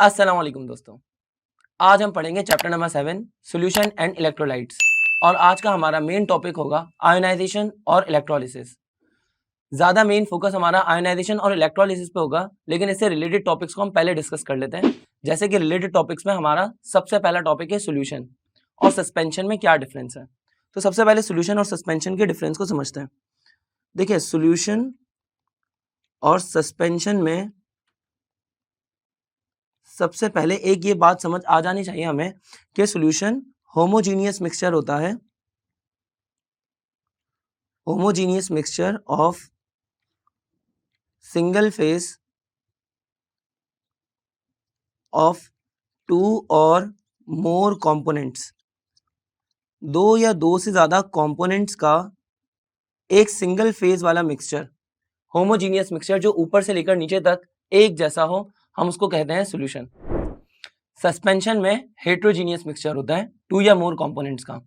अस्सलाम वालेकुम दोस्तों। आज हम पढ़ेंगे chapter number 7 solution and electrolytes और आज का हमारा मेन टॉपिक होगा आयोनाइजेशन और इलेक्ट्रोलिसिस। ज़्यादा मेन फोकस हमारा आयोनाइजेशन और इलेक्ट्रोलिसिस पे होगा, लेकिन इससे रिलेटेड टॉपिक्स को हम पहले डिस्कस कर लेते हैं। जैसे कि रिलेटेड टॉपिक्स में हमारा सबसे पहला टॉपिक है सॉल्यूशन और सस्पेंशन में क्या डिफरेंस है। तो सबसे पहले सॉल्यूशन और सस्पेंशन के डिफरेंस को समझते हैं। देखिए, सॉल्यूशन और सस्पेंशन में सबसे पहले एक ये बात समझ आ जानी चाहिए हमें कि सॉल्यूशन होमोजीनियस मिक्सचर होता है, homogeneous mixture of single phase of two or more components, दो या दो से ज्यादा कंपोनेंट्स का एक सिंगल फेज वाला मिक्सचर, होमोजीनियस मिक्सचर जो ऊपर से लेकर नीचे तक एक जैसा हो, हम उसको कहते हैं सॉल्यूशन। सस्पेंशन में हेट्रोजीनियस मिक्सचर होता है टू या मोर कंपोनेंट्स का,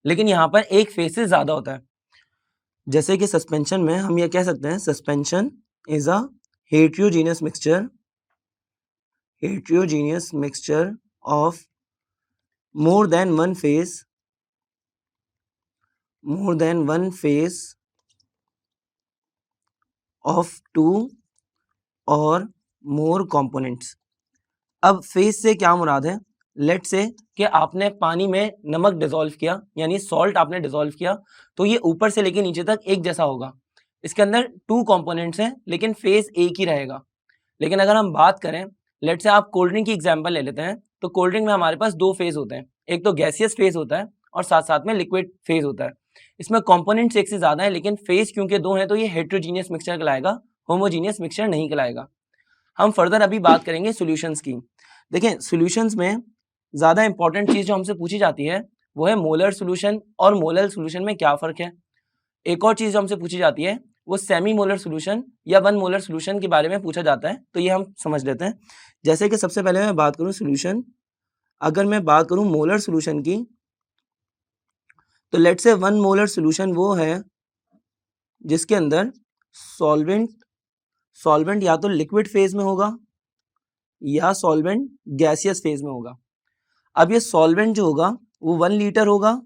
लेकिन यहाँ पर एक फेज से ज्यादा होता है। जैसे कि सस्पेंशन में हम ये कह सकते हैं suspension is a heterogeneous mixture of more than one phase of two और more components। अब फेज से क्या मुराद है? लेट से कि आपने पानी में नमक डिसॉल्व किया, यानी सॉल्ट आपने डिसॉल्व किया, तो ये ऊपर से लेके नीचे तक एक जैसा होगा। इसके अंदर टू कंपोनेंट्स हैं, लेकिन फेज एक ही रहेगा। लेकिन अगर हम बात करें, लेट से आप कोल्ड ड्रिंक की एग्जांपल ले लेते हैं, तो कोल्ड ड्रिंक में हमारे पास दो फेज होते हैं, एक तो गैसियस फेज होता है और साथ साथ में लिक्विड फेज होता है। इसमें कंपोनेंट्स एक से ज्यादा है, लेकिन फेज क्योंकि दो हैं तो ये हेट्रोजीनियस मिक्सचर कहलाएगा, होमोजीनियस मिक्सचर नहीं कहलाएगा। हम फर्दर अभी बात करेंगे सॉल्यूशंस की। देखें, सॉल्यूशंस में ज्यादा इंपॉर्टेंट चीज जो हमसे पूछी जाती है वो है मोलर सॉल्यूशन और मोलल सॉल्यूशन में क्या फर्क है। एक और चीज जो हमसे पूछी जाती है वो सेमी मोलर सॉल्यूशन या वन मोलर सॉल्यूशन के बारे में पूछा जाता है, तो ये हम समझ लेते हैं। जैसे कि सबसे पहले मैं बात करूं सॉल्यूशन, अगर मैं बात करूं मोलर सॉल्यूशन की, तो लेट से वन मोलर सॉल्यूशन वो है जिसके अंदर सॉल्वेंट या तो लिक्विड फेज में होगा या सॉल्वेंट गैसियस फेज में होगा। अब ये सॉल्वेंट जो होगा वो 1 लीटर होगा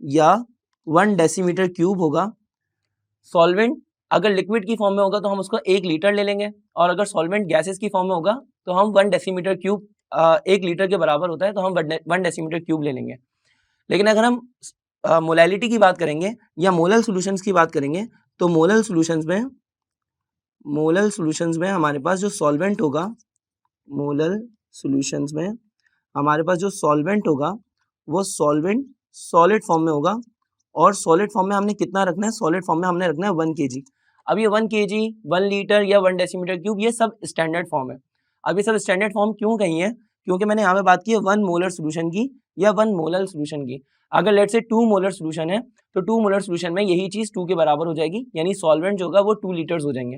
या 1 डेसीमीटर क्यूब होगा। सॉल्वेंट अगर लिक्विड की फॉर्म में होगा तो हम उसको 1 लीटर ले लेंगे, और अगर सॉल्वेंट गैसेस की फॉर्म में होगा तो हम 1 डेसीमीटर क्यूब, 1 लीटर के बराबर होता है, तो हम 1 डेसीमीटर क्यूब ले लेंगे। लेकिन अगर हम मोलैलिटी की बात करेंगे या मोलल सॉल्यूशंस की बात करेंगे, तो मोलल सॉल्यूशंस में हमारे पास जो सॉल्वेंट होगा, मोलल सॉल्यूशंस में हमारे पास जो सॉल्वेंट होगा वो सॉल्वेंट सॉलिड फॉर्म में होगा, और सॉलिड फॉर्म में हमने कितना रखना है? सॉलिड फॉर्म में हमने रखना है 1 kg। अब ये 1 kg, 1 लीटर या 1 डेसीमीटर क्यूब, ये सब स्टैंडर्ड फॉर्म है। अब ये सब स्टैंडर्ड फॉर्म क्यों कही है? क्योंकि मैंने यहाँ पे बात की है 1 मोलर सोल्यूशन की या 1 मोलल सोल्यूशन की। अगर लेट से 2 मोलर सोल्यूशन है तो 2 मोलर सोल्यूशन में यही चीज 2 के बराबर हो जाएगी, यानी सॉल्वेंट जो होगा वो 2 लीटर्स हो जाएंगे।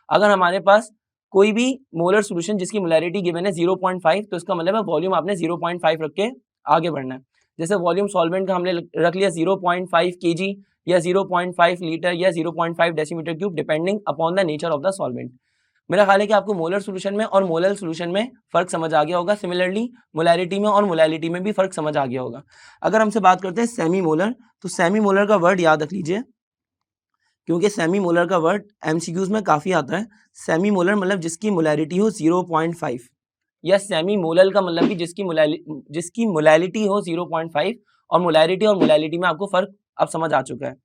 अगर हमारे पास कोई भी मोलर सोल्यूशन जिसकी मोलैरिटी गिवन है 0.5, तो इसका मतलब है वॉल्यूम आपने 0.5 रख के आगे बढ़ना है। जैसे वॉल्यूम सॉल्वेंट का हमने रख लिया 0.5 kg या 0.5 लीटर या 0.5 decimetre cube, depending upon the nature of the solvent. मेरा ख्याल है कि आपको मोलर सॉल्यूशन में और मोलल सॉल्यूशन में फर्क समझ आ गया होगा। सिमिलरली मोलैरिटी में और मोलैलिटी में भी फर्क समझ आ गया होगा। अगर हमसे बात करते हैं सेमी मोलर, तो सेमी मोलर का वर्ड याद रख लीजिए, क्योंकि सेमी मोलर का वर्ड एमसीक्यूज में काफी आता है। सेमी मोलर मतलब जिसकी मोलैरिटी हो 0.5, या सेमी मोलल का मतलब कि जिसकी मोलैलिटी हो 0.5, और मोलैलिटी में आपको फर्क अब समझ आ चुका है।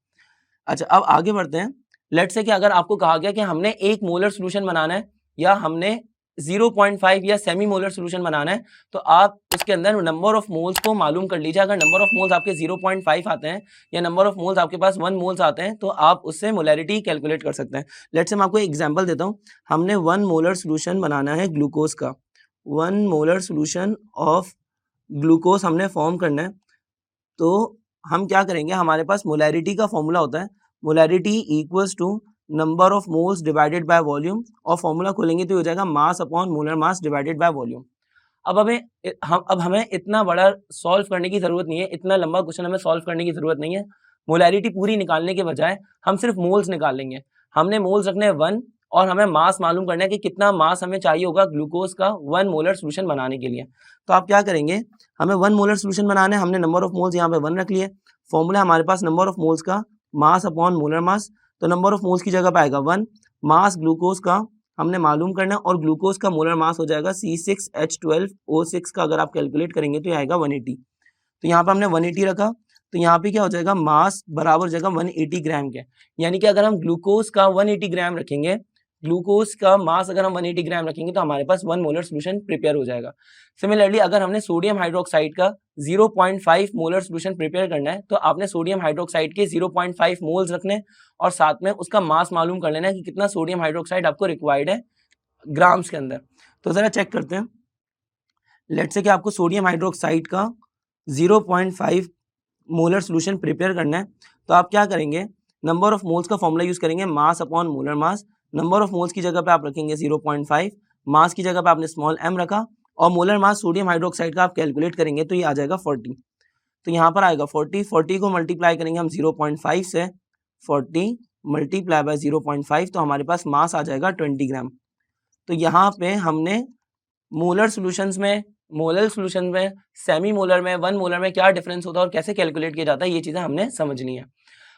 अच्छा, अब आगे बढ़ते हैं। लेट से कि अगर आपको कहा गया कि हमने 1 मोलर सोल्यूशन बनाना है या हमने 0.5 या सेमी मोलर सोल्यूशन बनाना है, तो आप उसके अंदर नंबर ऑफ मोल्स को मालूम कर लीजिए। अगर नंबर ऑफ मोल्स आपके 0.5 आते हैं या नंबर ऑफ मोल्स आपके पास 1 मोल्स आते हैं, तो आप उससे मोलैरिटी कैलकुलेट कर सकते हैं। लेट से मैं आपको एक एग्जांपल देता हूँ। हमने 1 मोलर सोल्यूशन बनाना है ग्लूकोज का, 1 मोलर सोल्यूशन ऑफ ग्लूकोज हमने फॉर्म करना है, तो हम क्या करेंगे? हमारे पास मोलैरिटी का फॉर्मूला होता है, molarity equals to number of moles divided by volume, और फॉर्मूला खोलेंगे तो हो जाएगा mass upon molar mass divided by volume. अब हमें इतना बड़ा सॉल्व करने की जरूरत नहीं है, इतना लंबा क्वेश्चन हमें सॉल्व करने की जरूरत नहीं है। मोलैरिटी पूरी निकालने के बजाय हम सिर्फ मोल्स निकाल लेंगे। हमने मोल्स रखने हैं 1 और हमें मास मालूम करना है कि कितना मास हमें चाहिए होगा ग्लूकोज का 1 मोलर सोल्यूशन बनाने के लिए। तो आप क्या करेंगे, हमें 1 मोलर सोल्यूशन बनाना है, हमने नंबर ऑफ मोल्स यहाँ पे 1 रख लिए। फॉर्मूला हमारे पास नंबर ऑफ मोल्स का मास अपॉन मोलर मास, तो नंबर ऑफ मोल्स की जगह पे आएगा 1, मास ग्लूकोज का हमने मालूम करना है और ग्लूकोज का मोलर मास हो जाएगा C6H12O6 का अगर आप कैलकुलेट करेंगे तो ये आएगा 180। तो यहाँ पे हमने 180 रखा, तो यहाँ पे क्या हो जाएगा, मास बराबर हो जाएगा 180 ग्राम के। यानी कि अगर हम ग्लूकोज का 180 ग्राम रखेंगे, ग्लूकोज का मास अगर हम 180 ग्राम रखेंगे तो हमारे पास 1 मोलर सोल्यूशन प्रिपेयर हो जाएगा। सिमिलरली अगर हमने सोडियम हाइड्रोक्साइड का 0.5 मोलर सोल्यूशन प्रिपेयर करना है तो आपने सोडियम हाइड्रोक्साइड के 0.5 मोल्स रखने और साथ में उसका मास मालूम कर लेना है कि कितना सोडियम हाइड्रोक्साइड आपको रिक्वायर्ड है ग्राम्स के अंदर। तो जरा चेक करते हैं, लेट्स से कि आपको सोडियम हाइड्रोक्साइड का 0.5 मोलर सोल्यूशन प्रिपेयर करना है, तो आप क्या करेंगे, नंबर ऑफ मोल्स का फॉर्मूला यूज करेंगे, मास upon molar mass. Number of moles की जगह पे आप रखेंगे 0.5, मास की जगह पे आपने स्मॉल m रखा और मोलर मास सोडियम हाइड्रोक्साइड का आप कैलकुलेट करेंगे तो ये आ जाएगा 40। तो यहाँ पर आएगा 40 को मल्टीप्लाई करेंगे हम 0.5 से, 40 मल्टीप्लाई बाय 0.5 तो हमारे पास मास आ जाएगा 20 ग्राम। तो यहाँ पे हमने मोलर सॉल्यूशंस में, मोलर सॉल्यूशन में, सेमी मोलर में, 1 मोलर में क्या डिफरेंस होता है और कैसे कैलकुलेट किया जाता है, ये चीजें हमने समझनी है।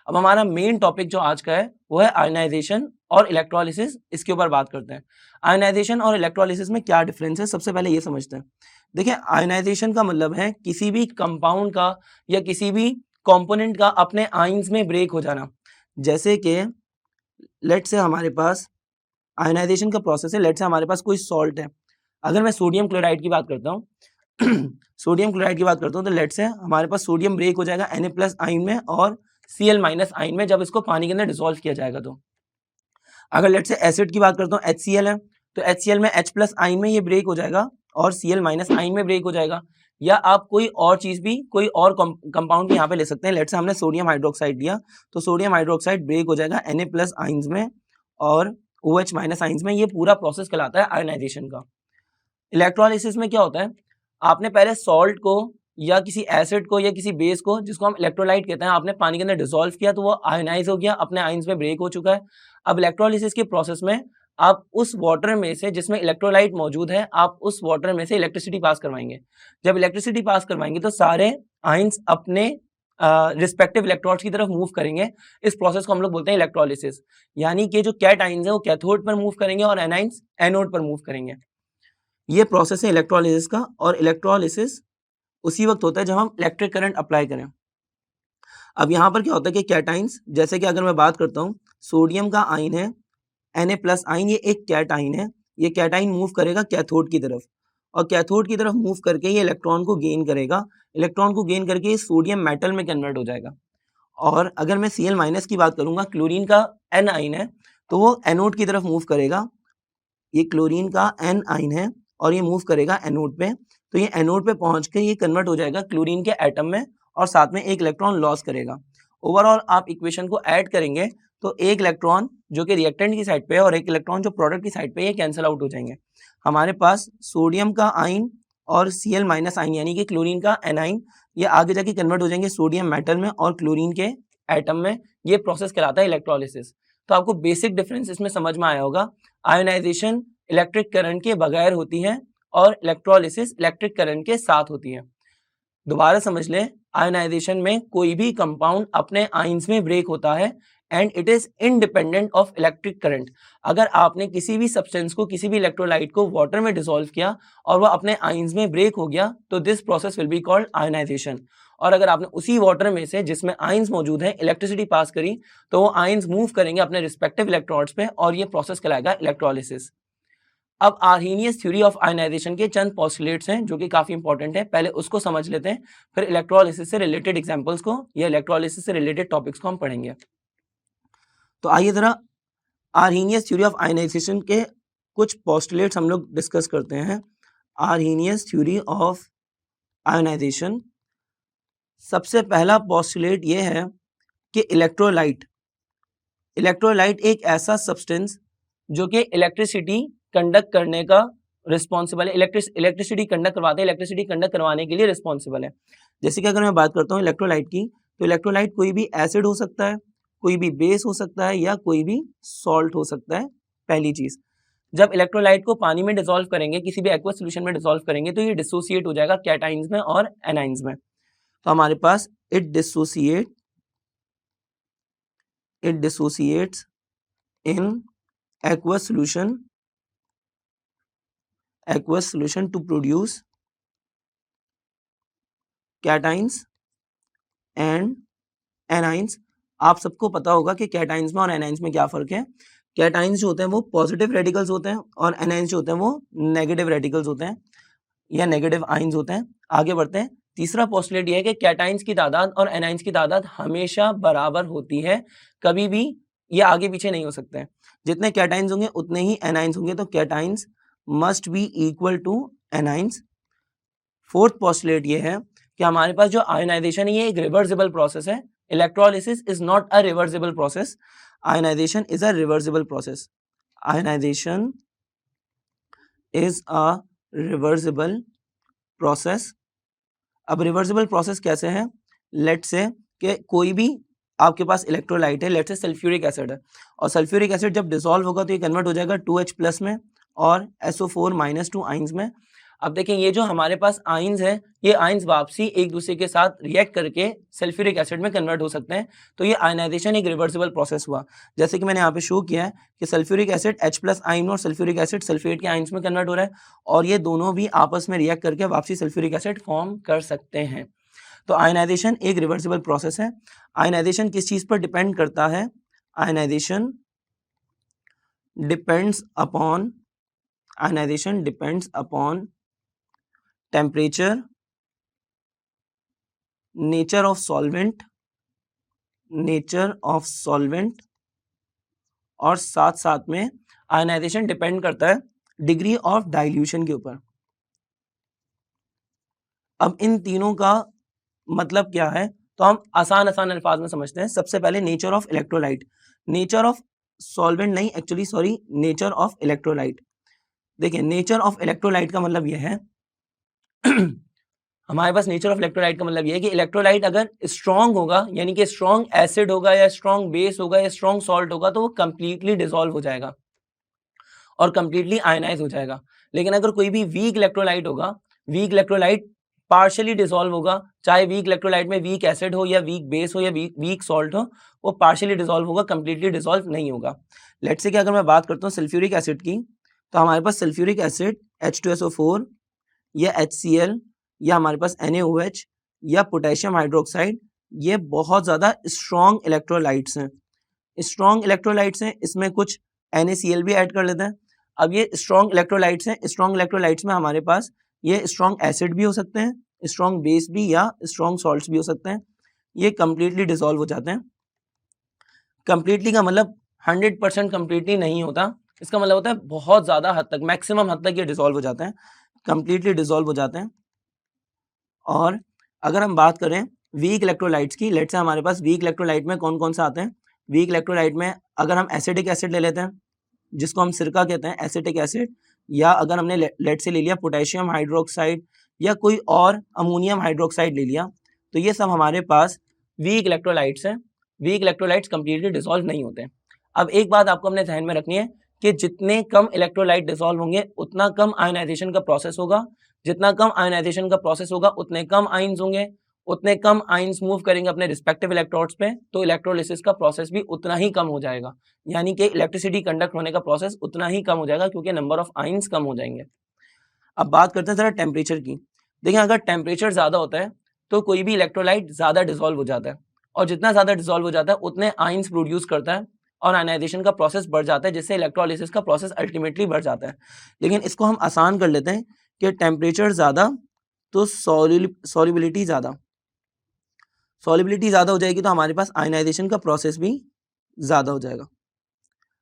अब हमारा मेन टॉपिक जो आज का है वो है आयनाइजेशन और इलेक्ट्रोलिसिस, इसके ऊपर बात करते हैं। आयनाइजेशन और इलेक्ट्रोलिसिस में क्या डिफरेंस है, सबसे पहले ये समझते हैं। देखिए, आयनाइजेशन का मतलब है किसी भी कंपाउंड का या किसी भी कंपोनेंट का अपने आयंस में ब्रेक हो जाना। जैसे कि लेट से हमारे पास आयनाइजेशन का प्रोसेस है, लेट से हमारे पास कोई सॉल्ट है, अगर मैं सोडियम क्लोराइड की बात करता हूँ सोडियम क्लोराइड की बात करता हूँ तो लेट से हमारे पास सोडियम ब्रेक हो जाएगा Na+ आयन में और Cl- आयन में जब इसको पानी के अंदर डिसॉल्व किया जाएगा। तो अगर लेट से एसिड की बात करता हूँ HCl है, तो HCl में H+ आयन में ये ब्रेक हो जाएगा और Cl- आयन में ब्रेक हो जाएगा। या आप कोई और चीज भी, कोई और कंपाउंड भी यहाँ पे ले सकते हैं। लेट से हमने सोडियम हाइड्रोक्साइड लिया तो सोडियम हाइड्रोक्साइड ब्रेक हो जाएगा Na+ आयन्स में और OH- आयन्स में। ये पूरा प्रोसेस कहलाता है आयनाइजेशन का। इलेक्ट्रोलिसिस में क्या होता है, आपने पहले सॉल्ट को या किसी एसिड को या किसी बेस को, जिसको हम इलेक्ट्रोलाइट कहते हैं, आपने पानी के अंदर डिसॉल्व किया तो वो आयनाइज हो गया, अपने आयन्स में ब्रेक हो चुका है। अब इलेक्ट्रोलिसिस के प्रोसेस में आप उस वाटर में से जिसमें इलेक्ट्रोलाइट मौजूद है, आप उस वाटर में से इलेक्ट्रिसिटी पास करवाएंगे। जब इलेक्ट्रिसिटी पास करवाएंगे तो सारे आयन्स अपने रिस्पेक्टिव इलेक्ट्रोड्स की तरफ मूव करेंगे। इस प्रोसेस को हम लोग बोलते हैं इलेक्ट्रोलिसिस। यानी कि जो कैट आयन्स है वो कैथोड पर मूव करेंगे और एनाइंस एनोड पर मूव करेंगे। ये प्रोसेस है इलेक्ट्रोलिसिस का। और इलेक्ट्रोलिसिस उसी वक्त होता है जब हम इलेक्ट्रिक करंट अप्लाई करें। अब यहाँ पर क्या होता है कि कैटाइंस, जैसे कि अगर मैं बात करता हूँ, सोडियम का आयन है Na+ आयन, ये एक कैटाइन है। ये कैटाइन मूव करेगा कैथोड की तरफ और कैथोड की तरफ मूव करके ये इलेक्ट्रॉन को गेन करेगा। इलेक्ट्रॉन को गेन करके ये सोडियम मेटल में कन्वर्ट हो जाएगा। और अगर मैं Cl- की बात करूंगा, क्लोरीन का N आयन है, तो वो एनोड की तरफ मूव करेगा। ये क्लोरीन का N आयन है और ये मूव करेगा एनोड पे। तो ये एनोड पे पहुंच के ये कन्वर्ट हो जाएगा क्लोरीन के एटम में और साथ में एक इलेक्ट्रॉन लॉस करेगा। ओवरऑल आप इक्वेशन को ऐड करेंगे तो एक इलेक्ट्रॉन जो कि रिएक्टेंट की साइड पे है और एक इलेक्ट्रॉन जो प्रोडक्ट की साइड पे है, ये कैंसिल आउट हो जाएंगे। हमारे पास सोडियम का आयन और Cl- आयन यानी कि क्लोरीन का एनाइन, ये आगे जाके कन्वर्ट हो जाएंगे सोडियम मेटल में और क्लोरीन के एटम में। ये प्रोसेस कहलाता है इलेक्ट्रोलिसिस। तो आपको बेसिक डिफरेंस इसमें समझ में आया होगा। आयोनाइजेशन इलेक्ट्रिक करंट के बगैर होती है और इलेक्ट्रोलिसिस इलेक्ट्रिक करंट के साथ होती है। दोबारा समझ लें, आयोनाइजेशन में कोई भी कंपाउंड अपने आयंस में ब्रेक होता है and it is independent of electric current. अगर आपने किसी भी सब्सटेंस को, किसी भी इलेक्ट्रोलाइट को वाटर में डिसॉल्व किया और वह अपने आयंस में ब्रेक हो गया तो this process will be called ionisation. और अगर आपने उसी वाटर में से जिसमें आयंस मौजूद हैं इलेक्ट्रिसिटी पास करी तो वो आयंस मूव करेंगे अपने रिस्पेक्टिव इलेक्ट्रोड्स पे और ये प्रोसेस कहलाएगा इलेक्ट्रोलिसिस। अब आर्हीनियस थ्योरी ऑफ आयनाइजेशन के चंद पोस्टुलेट्स हैं जो कि काफी इंपॉर्टेंट है, पहले उसको समझ लेते हैं, फिर इलेक्ट्रोलिसिस से रिलेटेड एग्जांपल्स को या इलेक्ट्रोलिसिस से रिलेटेड टॉपिक्स को हम पढ़ेंगे। तो आइए जरा आर्हीनियस थ्योरी ऑफ आयनाइजेशन के कुछ पोस्टुलेट्स हम लोग डिस्कस करते हैं। आर्हीनियस थ्योरी ऑफ आयनाइजेशन, सबसे पहला पोस्टुलेट ये है कि इलेक्ट्रोलाइट एक ऐसा सब्सटेंस जो कि इलेक्ट्रिसिटी कंडक्ट करने का रिस्पॉन्सिबल है, इलेक्ट्रिसिटी कंडक्ट करवाते हैं, इलेक्ट्रिसिटी कंडक्ट करवाने के लिए रिस्पॉन्सिबल है। जैसे कि अगर मैं बात करता हूँ इलेक्ट्रोलाइट की, तो इलेक्ट्रोलाइट कोई भी एसिड हो सकता है, कोई भी बेस हो सकता है या कोई भी सॉल्ट हो सकता है। पहली चीज, जब इलेक्ट्रोलाइट को पानी में डिसॉल्व करेंगे, किसी भी एक्वस सोल्यूशन में डिसॉल्व करेंगे, तो ये डिसोसिएट हो जाएगा कैटाइंस में और एनाइंस में। तो हमारे पास it dissociates in aqueous solution to produce cations and anions। आप सबको पता होगा कि कैटाइंस में और एनाइंस में क्या फर्क है। कैटाइंस जो होते हैं वो पॉजिटिव रेडिकल्स होते हैं और एनाइंस जो होते हैं वो नेगेटिव रेडिकल्स होते हैं या नेगेटिव आइंस होते हैं। आगे बढ़ते हैं। तीसरा पोस्टुलेट ये है कि कैटाइंस की तादाद और एनाइंस की तादाद हमेशा बराबर होती है, कभी भी ये आगे पीछे नहीं हो सकते हैं। जितने कैटाइंस होंगे उतने ही एनाइंस होंगे, तो cations must be equal to anions. Fourth postulate ये है कि हमारे पास जो आयोनाइजेशन है ये एक रिवर्सिबल प्रोसेस है। Electrolysis is not a reversible process, ionisation is a reversible process. Ionisation is a reversible process. अब रिवर्सिबल प्रोसेस कैसे है? लेट्स से कि कोई भी आपके पास इलेक्ट्रोलाइट है, लेट्स से सल्फ्यूरिक एसिड है, और सल्फ्यूरिक एसिड जब डिसॉल्व होगा तो ये कन्वर्ट हो जाएगा 2H प्लस में और SO4-2 आइंस में। अब देखें ये जो हमारे पास आइंस है, ये आइंस वापसी एक दूसरे के साथ रिएक्ट करके सल्फ्यूरिक एसिड में कन्वर्ट हो सकते हैं। तो ये आयनाइजेशन एक रिवर्सिबल प्रोसेस हुआ। जैसे कि मैंने यहाँ पे शो किया है कि सल्फ्यूरिक एसिड H प्लस आइन और सल्फ्यूरिक एसिड सल्फेट के आइंस में कन्वर्ट हो रहा है, और ये दोनों भी आपस में रिएक्ट करके वापसी सल्फ्यूरिक एसिड फॉर्म कर सकते हैं। तो आयनाइजेशन एक रिवर्सिबल प्रोसेस है। आयनाइजेशन किस चीज पर डिपेंड करता है? Ionisation depends upon temperature, nature of solvent, और साथ साथ में आयनाइजेशन डिपेंड करता है डिग्री ऑफ डाइल्यूशन के ऊपर। अब इन तीनों का मतलब क्या है, तो हम आसान अल्फाज में समझते हैं। सबसे पहले nature of electrolyte, nature of solvent नहीं, actually sorry, nature of electrolyte. देखिए नेचर ऑफ इलेक्ट्रोलाइट का मतलब यह है हमारे पास नेचर ऑफ इलेक्ट्रोलाइट का मतलब यह है कि इलेक्ट्रोलाइट अगर स्ट्रॉन्ग होगा, यानी कि स्ट्रॉन्ग एसिड होगा या स्ट्रॉन्ग बेस होगा या स्ट्रॉन्ग सॉल्ट होगा, तो वो कंप्लीटली डिसॉल्व हो जाएगा और कंप्लीटली आयनाइज हो जाएगा। लेकिन अगर कोई भी वीक इलेक्ट्रोलाइट होगा, वीक इलेक्ट्रोलाइट पार्शियली डिसॉल्व होगा, चाहे वीक इलेक्ट्रोलाइट में वीक एसिड हो या वीक बेस हो या वीक सॉल्ट हो, वो पार्शियली डिसॉल्व होगा, कंप्लीटली डिसॉल्व नहीं होगा। लेट्स से कि अगर मैं बात करता हूँ सल्फ्यूरिक एसिड की, तो हमारे पास सल्फ्यूरिक एसिड H2SO4 या HCl या हमारे पास NaOH या पोटेशियम हाइड्रोक्साइड, ये बहुत ज़्यादा स्ट्रॉन्ग इलेक्ट्रोलाइट्स हैं। स्ट्रॉन्ग इलेक्ट्रोलाइट्स हैं, इसमें कुछ NaCl भी ऐड कर लेते हैं। अब ये स्ट्रॉन्ग इलेक्ट्रोलाइट्स हैं, स्ट्रॉन्ग इलेक्ट्रोलाइट्स में हमारे पास ये स्ट्रॉन्ग एसिड भी हो सकते हैं, स्ट्रॉन्ग बेस भी या स्ट्रॉन्ग सॉल्ट्स भी हो सकते हैं। ये कंप्लीटली डिसॉल्व हो जाते हैं। कंप्लीटली का मतलब 100% कंप्लीटली नहीं होता, इसका मतलब होता है बहुत ज़्यादा हद तक, मैक्सिमम हद तक ये डिसॉल्व हो जाते हैं, कंप्लीटली डिसॉल्व हो जाते हैं। और अगर हम बात करें वीक इलेक्ट्रोलाइट्स की, लेट्स से हमारे पास वीक इलेक्ट्रोलाइट में कौन कौन से आते हैं। वीक इलेक्ट्रोलाइट में अगर हम एसिटिक एसिड ले लेते हैं, जिसको हम सिरका कहते हैं, एसिटिक एसिड, या अगर हमने लेट से ले लिया पोटेशियम हाइड्रोक्साइड या कोई और अमोनियम हाइड्रोक्साइड ले लिया, तो ये सब हमारे पास वीक इलेक्ट्रोलाइट्स हैं। वीक इलेक्ट्रोलाइट्स कंप्लीटली डिसॉल्व नहीं होते। अब एक बात आपको अपने ध्यान में रखनी है कि जितने कम इलेक्ट्रोलाइट डिसॉल्व होंगे उतना कम आयनाइजेशन का प्रोसेस होगा, जितना कम आयनाइजेशन का प्रोसेस होगा उतने कम आइंस होंगे, उतने कम आइंस मूव करेंगे अपने रिस्पेक्टिव इलेक्ट्रोड्स पे, तो इलेक्ट्रोलिसिस का प्रोसेस भी उतना ही कम हो जाएगा, यानी कि इलेक्ट्रिसिटी कंडक्ट होने का प्रोसेस उतना ही कम हो जाएगा, क्योंकि नंबर ऑफ आइंस कम हो जाएंगे। अब बात करते हैं जरा टेम्परेचर की। देखिए अगर टेम्परेचर ज्यादा होता है तो कोई भी इलेक्ट्रोलाइट ज्यादा डिसॉल्व हो जाता है, और जितना ज्यादा डिसॉल्व हो जाता है उतने आइंस प्रोड्यूस करता है और आयनाइजेशन का प्रोसेस बढ़ जाता है, जिससे इलेक्ट्रोलिसिस का प्रोसेस अल्टीमेटली बढ़ जाता है। लेकिन इसको हम आसान कर लेते हैं कि टेम्परेचर ज्यादा तो सॉल्युबिलिटी ज्यादा, सॉल्युबिलिटी ज्यादा हो जाएगी तो हमारे पास आयनाइजेशन का प्रोसेस भी ज्यादा हो जाएगा।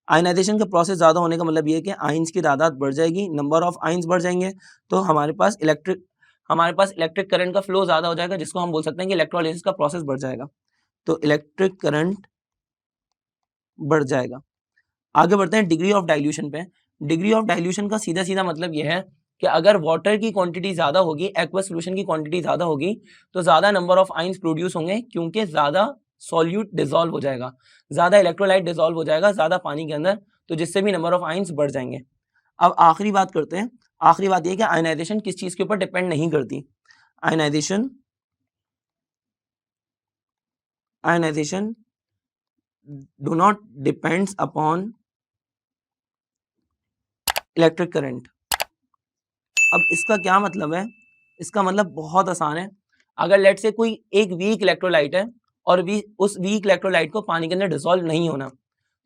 आयनाइजेशन का प्रोसेस ज्यादा होने का मतलब ये है कि आइंस की तादाद बढ़ जाएगी, नंबर ऑफ आइंस बढ़ जाएंगे, तो हमारे पास इलेक्ट्रिक करंट का फ्लो ज्यादा हो जाएगा, जिसको हम बोल सकते हैं कि इलेक्ट्रोलिसिस का प्रोसेस बढ़ जाएगा। तो इलेक्ट्रिक करंट बढ़ जाएगा। आगे बढ़ते हैं डिग्री ऑफ डाइल्यूशन पे। डिग्री ऑफ डाइल्यूशन का सीधा सीधा मतलब यह है कि अगर वाटर की क्वांटिटी ज्यादा होगी, एक्वस सॉल्यूशन की क्वांटिटी ज्यादा होगी, तो ज्यादा नंबर ऑफ आइंस प्रोड्यूस होंगे, क्योंकि ज्यादा सॉल्यूट डिसॉल्व हो जाएगा, ज़्यादा इलेक्ट्रोलाइट डिसॉल्व हो जाएगा ज़्यादा पानी के अंदर, तो जिससे भी नंबर ऑफ आयंस बढ़ जाएंगे। अब आखिरी बात करते हैं, आखिरी बात ये है कि आयनाइजेशन किस चीज़ के ऊपर डिपेंड नहीं करती। Ionisation do not depends upon electric current. अब इसका क्या मतलब है? इसका मतलब बहुत आसान है। अगर लेट से कोई एक वीक इलेक्ट्रोलाइट है और उस वीक इलेक्ट्रोलाइट को पानी के अंदर डिसॉल्व नहीं होना,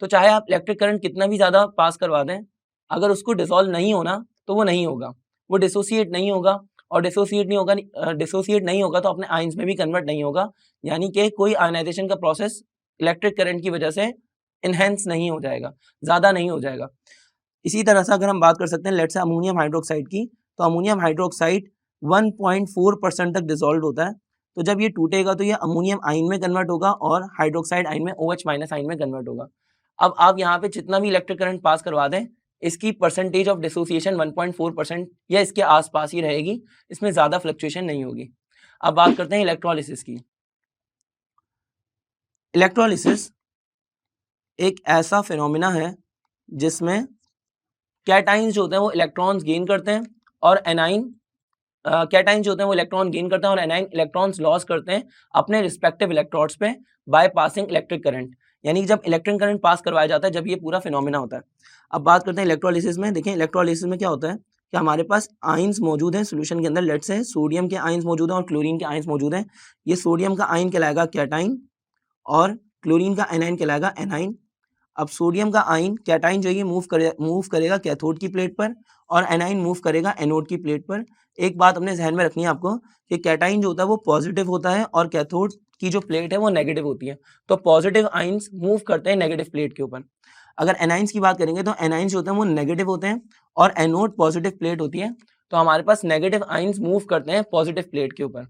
तो चाहे आप इलेक्ट्रिक करंट कितना भी ज़्यादा पास करवा दें, अगर उसको डिसॉल्व नहीं होना तो वो नहीं होगा, वो डिसोसिएट नहीं होगा, और डिसोसिएट नहीं होगा तो अपने आयंस में भी कन्वर्ट नहीं होगा, यानी कि कोई आयनाइजेशन का प्रोसेस इलेक्ट्रिक करंट की वजह से इनहेंस नहीं हो जाएगा, ज़्यादा नहीं हो जाएगा। इसी तरह से अगर हम बात कर सकते हैं लेट से अमोनियम हाइड्रोक्साइड की, तो अमोनियम हाइड्रोक्साइड 1.4% तक डिसॉल्व होता है, तो जब ये टूटेगा तो ये अमोनियम आयन में कन्वर्ट होगा और हाइड्रोक्साइड आयन में OH माइनस आयन में कन्वर्ट होगा। अब आप यहाँ पे जितना भी इलेक्ट्रिक करंट पास करवा दें, इसकी परसेंटेज ऑफ डिसोसिएशन 1.4% या इसके आसपास ही रहेगी, इसमें ज़्यादा फ्लक्चुएशन नहीं होगी। अब बात करते हैं इलेक्ट्रोलिसिस की। इलेक्ट्रोलिसिस एक ऐसा फिनोमिना है जिसमें कैटाइंस जो होते हैं वो इलेक्ट्रॉन्स गेन करते हैं और एनाइन कैटाइंस जो होते हैं वो इलेक्ट्रॉन गेन करते हैं और एनाइन इलेक्ट्रॉन्स लॉस करते हैं अपने रिस्पेक्टिव इलेक्ट्रोड्स पे बाय पासिंग इलेक्ट्रिक करंट, यानी जब इलेक्ट्रिक करंट पास करवाया जाता है, जब ये पूरा फिनोमिना होता है। अब बात करते हैं इलेक्ट्रोलिसिस में। देखें इलेक्ट्रोलिसिस में क्या होता है कि हमारे पास आयंस मौजूद हैं सोल्यूशन के अंदर, लेट से सोडियम के आयंस मौजूद हैं और क्लोरीन के आयंस मौजूद हैं। ये सोडियम का आयन कहलाएगा कैटाइन और क्लोरीन का एनाइन कहलाएगा एनाइन। अब सोडियम का आयन कैटाइन जो है मूव करेगा कैथोड की प्लेट पर और एनाइन मूव करेगा एनोड की प्लेट पर। एक बात अपने जहन में रखनी है आपको कि कैटाइन जो होता है वो पॉजिटिव होता है और कैथोड की जो प्लेट है वो नेगेटिव होती है, तो पॉजिटिव आयंस मूव करते हैं नेगेटिव प्लेट के ऊपर। अगर एनाइंस की बात करेंगे तो एनाइंस होते हैं वो नेगेटिव होते हैं और एनोड पॉजिटिव प्लेट होती है, तो हमारे पास नेगेटिव आयंस मूव करते हैं पॉजिटिव प्लेट के ऊपर।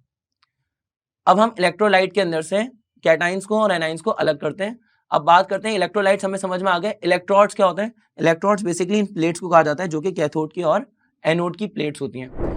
अब हम इलेक्ट्रोलाइट के अंदर से कैटाइंस को और एनाइंस को अलग करते हैं। अब बात करते हैं इलेक्ट्रोलाइट्स, हमें समझ में आ गए। इलेक्ट्रोड्स क्या होते हैं? इलेक्ट्रोड्स बेसिकली इन प्लेट्स को कहा जाता है जो कि कैथोड की और एनोड की प्लेट्स होती हैं।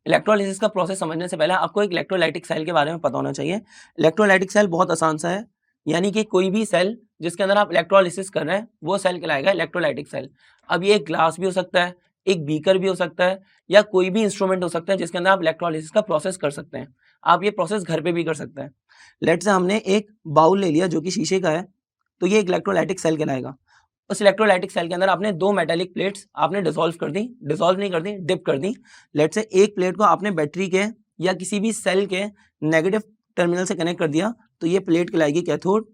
इलेक्ट्रोलिसिस का प्रोसेस समझने से पहले आपको एक इलेक्ट्रोलाइटिक सेल के बारे में पता होना चाहिए। इलेक्ट्रोलाइटिक सेल बहुत आसान सा है, यानी कि कोई भी सेल जिसके अंदर आप इलेक्ट्रोलिसिस कर रहे हैं वो सेल कहलाएगा इलेक्ट्रोलाइटिक सेल। अब ये एक ग्लास भी हो सकता है, एक बीकर भी हो सकता है, या कोई भी इंस्ट्रूमेंट हो सकता है जिसके अंदर आप इलेक्ट्रोलिसिस का प्रोसेस कर सकते हैं। आप ये प्रोसेस घर पे भी कर सकते हैं। लेट से हमने एक बाउल ले लिया जो कि शीशे का है, तो ये एक इलेक्ट्रोलाइटिक सेल कहलाएगा। उस इलेक्ट्रोलाइटिक सेल के अंदर आपने दो मेटालिक प्लेट्स आपने डिसॉल्व नहीं कर दी, डिप कर दी। लेट से एक प्लेट को आपने बैटरी के या किसी भी सेल के नेगेटिव टर्मिनल से कनेक्ट कर दिया, तो ये प्लेट कहलाएगी कैथोड।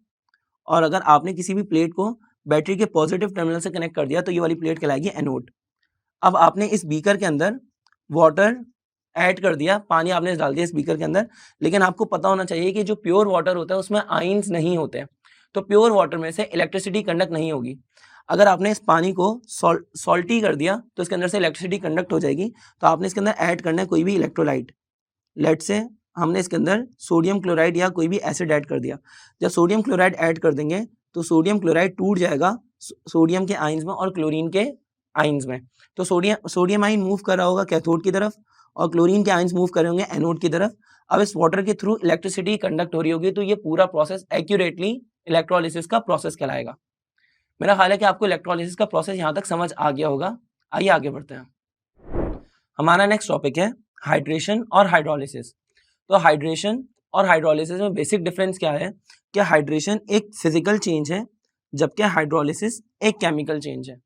और अगर आपने किसी भी प्लेट को बैटरी के पॉजिटिव टर्मिनल से कनेक्ट कर दिया तो ये वाली प्लेट कहलाएगी एनोड। अब आपने इस बीकर के अंदर वाटर ऐड कर दिया, पानी आपने डाल दिया इस बीकर के अंदर, लेकिन आपको पता होना चाहिए कि जो प्योर वाटर होता है उसमें आयंस नहीं होते, तो प्योर वाटर में से इलेक्ट्रिसिटी कंडक्ट नहीं होगी। अगर आपने इस पानी को सॉल्टी कर दिया तो इसके अंदर से इलेक्ट्रिसिटी कंडक्ट हो जाएगी, तो आपने इसके अंदर ऐड करना है कोई भी इलेक्ट्रोलाइट। लेट से हमने इसके अंदर सोडियम क्लोराइड या कोई भी एसिड ऐड कर दिया। जब सोडियम क्लोराइड ऐड कर देंगे तो सोडियम क्लोराइड टूट जाएगा सोडियम के आयंस में और क्लोरीन के आयंस में, तो सोडियम आयन मूव कर रहा होगा कैथोड की तरफ और क्लोरीन के आयंस मूव कर रहे होंगे एनोड की तरफ। अब इस वाटर के थ्रू इलेक्ट्रिसिटी कंडक्ट हो रही होगी, तो ये पूरा प्रोसेस एक्यूरेटली इलेक्ट्रोलिसिस का प्रोसेस कहलाएगा। मेरा ख्याल है कि आपको इलेक्ट्रोलिसिस का प्रोसेस यहाँ तक समझ आ गया होगा। आइए आगे बढ़ते हैं। हमारा नेक्स्ट टॉपिक है हाइड्रेशन और हाइड्रोलिसिस। तो हाइड्रेशन और हाइड्रोलिसिस में बेसिक डिफरेंस क्या है कि हाइड्रेशन एक फिजिकल चेंज है जबकि हाइड्रोलिसिस एक केमिकल चेंज है।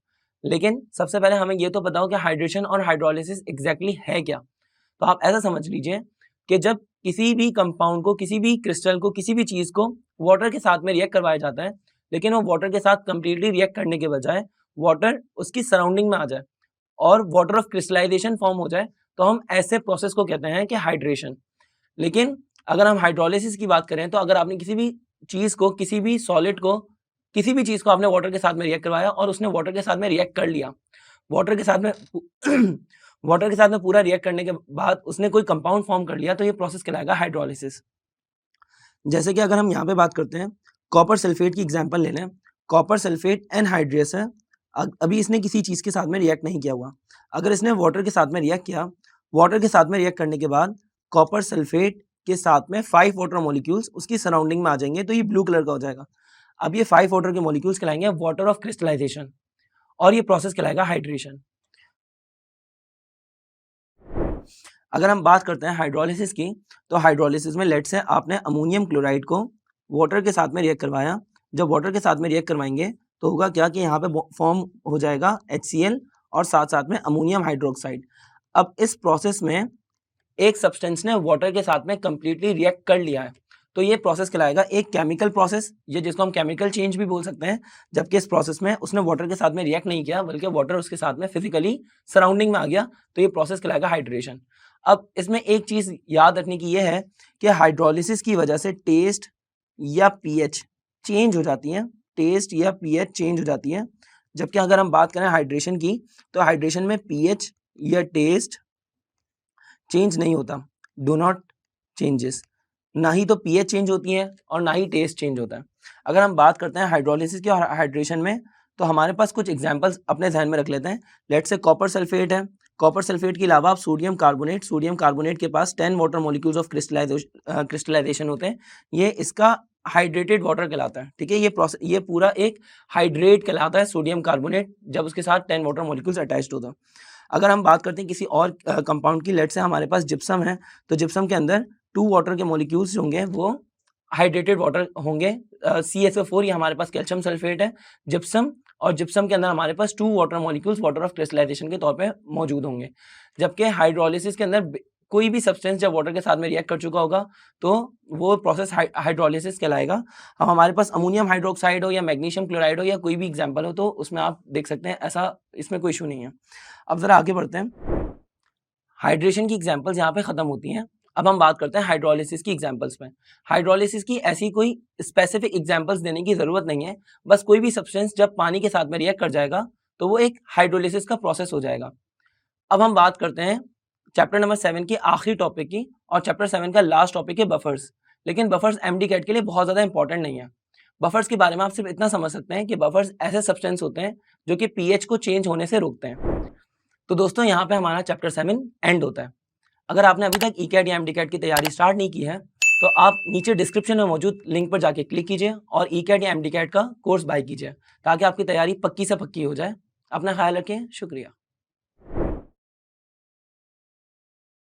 लेकिन सबसे पहले हमें ये तो बताओ कि हाइड्रेशन और हाइड्रोलिसिस एग्जैक्टली है क्या। तो आप ऐसा समझ लीजिए कि जब किसी भी कंपाउंड को, किसी भी क्रिस्टल को, किसी भी चीज़ को वाटर के साथ में रिएक्ट करवाया जाता है, लेकिन वो वाटर के साथ कंप्लीटली रिएक्ट करने के बजाय वाटर उसकी सराउंडिंग में आ जाए और वाटर ऑफ क्रिस्टलाइजेशन फॉर्म हो जाए, तो हम ऐसे प्रोसेस को कहते हैं कि हाइड्रेशन। लेकिन अगर हम हाइड्रोलिसिस की बात करें तो अगर आपने किसी भी चीज़ को, किसी भी सॉलिड को, किसी भी चीज़ को आपने वाटर के साथ में रिएक्ट करवाया और उसने वाटर के साथ में रिएक्ट कर लिया, वाटर के साथ में वाटर के साथ में पूरा रिएक्ट करने के बाद उसने कोई कंपाउंड फॉर्म कर लिया, तो ये प्रोसेस कहलाएगा हाइड्रोलिसिस। जैसे कि अगर हम यहाँ पे बात करते हैं कॉपर सल्फेट की एग्जांपल ले लें। कॉपर सल्फेट एनहाइड्रियस है, अभी इसने किसी चीज़ के साथ में रिएक्ट नहीं किया हुआ। अगर इसने वाटर के साथ में रिएक्ट किया, वाटर के साथ में रिएक्ट करने के बाद कॉपर सल्फेट के साथ में 5 वाटर मॉलिक्यूल्स उसकी सराउंडिंग में आ जाएंगे तो ये ब्लू कलर का हो जाएगा। अब ये 5 वाटर के मॉलिक्यूल्स कहलाएंगे वाटर ऑफ क्रिस्टलाइजेशन और ये प्रोसेस कहलाएगा हाइड्रेशन। अगर हम बात करते हैं हाइड्रोलिसिस की, तो हाइड्रोलिसिस में लेट से आपने अमोनियम क्लोराइड को वाटर के साथ में रिएक्ट करवाया। जब वाटर के साथ में रिएक्ट करवाएंगे तो होगा क्या कि यहाँ पे फॉर्म हो जाएगा HCl और साथ साथ में अमोनियम हाइड्रोक्साइड। अब इस प्रोसेस में एक सब्सटेंस ने वाटर के साथ में कंप्लीटली रिएक्ट कर लिया है, तो ये प्रोसेस कहलाएगा एक केमिकल प्रोसेस, ये जिसको हम केमिकल चेंज भी बोल सकते हैं। जबकि इस प्रोसेस में उसने वाटर के साथ में रिएक्ट नहीं किया बल्कि वाटर उसके साथ में फिजिकली सराउंडिंग में आ गया, तो ये प्रोसेस कहलाएगा हाइड्रेशन। अब इसमें एक चीज याद रखने की ये है कि हाइड्रोलिसिस की वजह से टेस्ट या पीएच चेंज हो जाती है, टेस्ट या पीएच चेंज हो जाती है। जबकि अगर हम बात करें हाइड्रेशन की, तो हाइड्रेशन में पीएच या टेस्ट चेंज नहीं होता, डू नॉट चेंजेस। ना ही तो पीएच चेंज होती है और ना ही टेस्ट चेंज होता है। अगर हम बात करते हैं हाइड्रोलिसिस की और हाइड्रेशन में, तो हमारे पास कुछ एग्जांपल्स अपने ध्यान में रख लेते हैं। लेट्स से कॉपर सल्फेट है। कॉपर सल्फेट के अलावा आप सोडियम कार्बोनेट के पास 10 वाटर मॉलिक्यूल्स ऑफ क्रिस्टलाइजेशन होते हैं। ये इसका हाइड्रेटेड वाटर कहलाता है। ठीक है, ये पूरा एक हाइड्रेट कहलाता है सोडियम कार्बोनेट जब उसके साथ 10 वाटर मॉलिक्यूल्स अटैच्ड होता है। अगर हम बात करते हैं किसी और कंपाउंड की, लेट्स से हमारे पास जिप्सम है, तो जिप्सम के अंदर 2 वाटर के मॉलिक्यूल्स होंगे वो हाइड्रेटेड वाटर होंगे। CSO4 ये हमारे पास कैल्शियम सल्फेट है, जिप्सम, और जिप्सम के अंदर हमारे पास 2 water molecules water of crystallisation के तौर पे मौजूद होंगे। जबकि हाइड्रोलिसिस के अंदर कोई भी सब्सटेंस जब वाटर के साथ में रिएक्ट कर चुका होगा तो वो प्रोसेस हाइड्रोलिसिस कहलाएगा। अब हमारे पास अमोनियम हाइड्रोक्साइड हो या मैग्नीशियम क्लोराइड हो या कोई भी एग्जाम्पल हो, तो उसमें आप देख सकते हैं, ऐसा इसमें कोई इशू नहीं है। अब जरा आगे बढ़ते हैं। हाइड्रेशन की एग्जाम्पल्स यहाँ पे खत्म होती हैं। अब हम बात करते हैं हाइड्रोलिसिस की एग्जाम्पल्स में। हाइड्रोलिसिस की ऐसी कोई स्पेसिफिक एग्जाम्पल्स देने की जरूरत नहीं है, बस कोई भी सब्सटेंस जब पानी के साथ में रिएक्ट कर जाएगा तो वो एक हाइड्रोलिसिस का प्रोसेस हो जाएगा। अब हम बात करते हैं चैप्टर नंबर 7 की आखिरी टॉपिक की, और चैप्टर 7 का लास्ट टॉपिक है बफर्स। लेकिन बफर्स MD कैट के लिए बहुत ज्यादा इंपॉर्टेंट नहीं है। बफर्स के बारे में आप सिर्फ इतना समझ सकते हैं कि बफर्स ऐसे सब्सटेंस होते हैं जो कि पीएच को चेंज होने से रोकते हैं। तो दोस्तों यहाँ पे हमारा चैप्टर 7 एंड होता है। अगर आपने अभी तक ECAT या MD कैट की तैयारी स्टार्ट नहीं की है तो आप नीचे डिस्क्रिप्शन में मौजूद लिंक पर जाके क्लिक कीजिए और ECAT या MD कैट का कोर्स बाय कीजिए ताकि आपकी तैयारी पक्की से पक्की हो जाए। अपना ख्याल रखें, शुक्रिया।